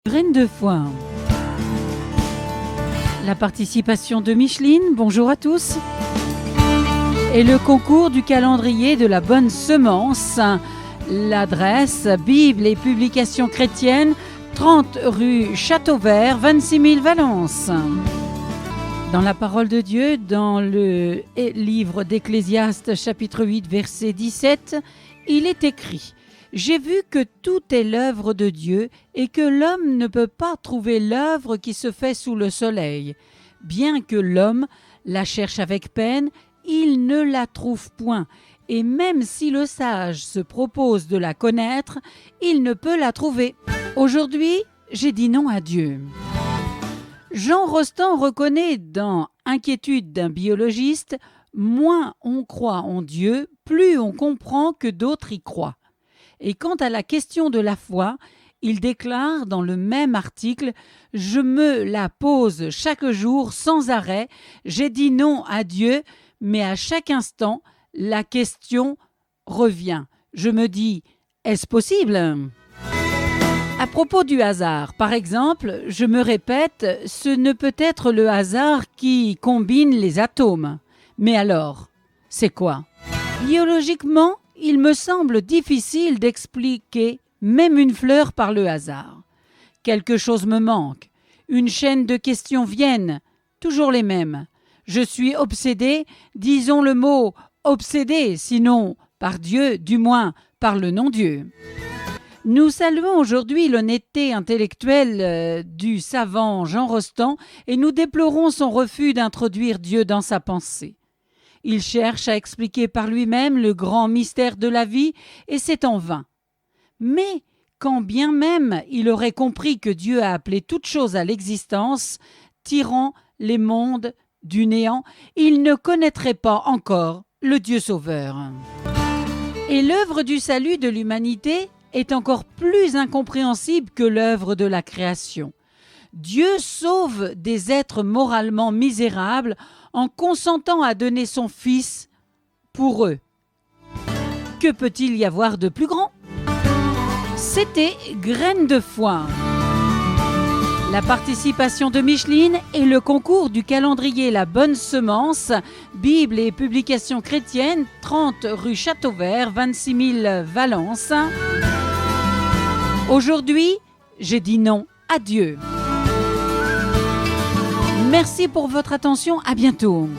Graines de foin. La participation de Micheline, bonjour à tous. Et le concours du calendrier de la bonne semence. L'adresse Bible et publications chrétiennes, 30 rue Châteauvert, 26 000 Valence. Dans la parole de Dieu, dans le livre d'Ecclésiaste, chapitre 8, verset 17, il est écrit: « J'ai vu que tout est l'œuvre de Dieu et que l'homme ne peut pas trouver l'œuvre qui se fait sous le soleil. Bien que l'homme la cherche avec peine, il ne la trouve point. Et même si le sage se propose de la connaître, il ne peut la trouver. Aujourd'hui, j'ai dit non à Dieu. » Jean Rostand reconnaît dans Inquiétude d'un biologiste: « Moins on croit en Dieu, plus on comprend que d'autres y croient. » Et quant à la question de la foi, il déclare dans le même article: « Je me la pose chaque jour sans arrêt, j'ai dit non à Dieu, mais à chaque instant, la question revient. Je me dis, est-ce possible ?» À propos du hasard, par exemple, je me répète, ce ne peut être le hasard qui combine les atomes. Mais alors, c'est quoi? Biologiquement, il me semble difficile d'expliquer même une fleur par le hasard. Quelque chose me manque. Une chaîne de questions viennent, toujours les mêmes. Je suis obsédé, disons le mot obsédé, sinon par Dieu, du moins par le non-Dieu. Nous saluons aujourd'hui l'honnêteté intellectuelle du savant Jean Rostand et nous déplorons son refus d'introduire Dieu dans sa pensée. Il cherche à expliquer par lui-même le grand mystère de la vie et c'est en vain. Mais quand bien même il aurait compris que Dieu a appelé toute chose à l'existence, tirant les mondes du néant, il ne connaîtrait pas encore le Dieu sauveur. Et l'œuvre du salut de l'humanité est encore plus incompréhensible que l'œuvre de la création. Dieu sauve des êtres moralement misérables en consentant à donner son Fils pour eux. Que peut-il y avoir de plus grand? C'était Graines de foin. La participation de Micheline et le concours du calendrier La Bonne Semence, Bible et publications chrétiennes, 30 rue Châteauvert, 26 000 Valence. Aujourd'hui, j'ai dit non à Dieu. Merci pour votre attention, à bientôt.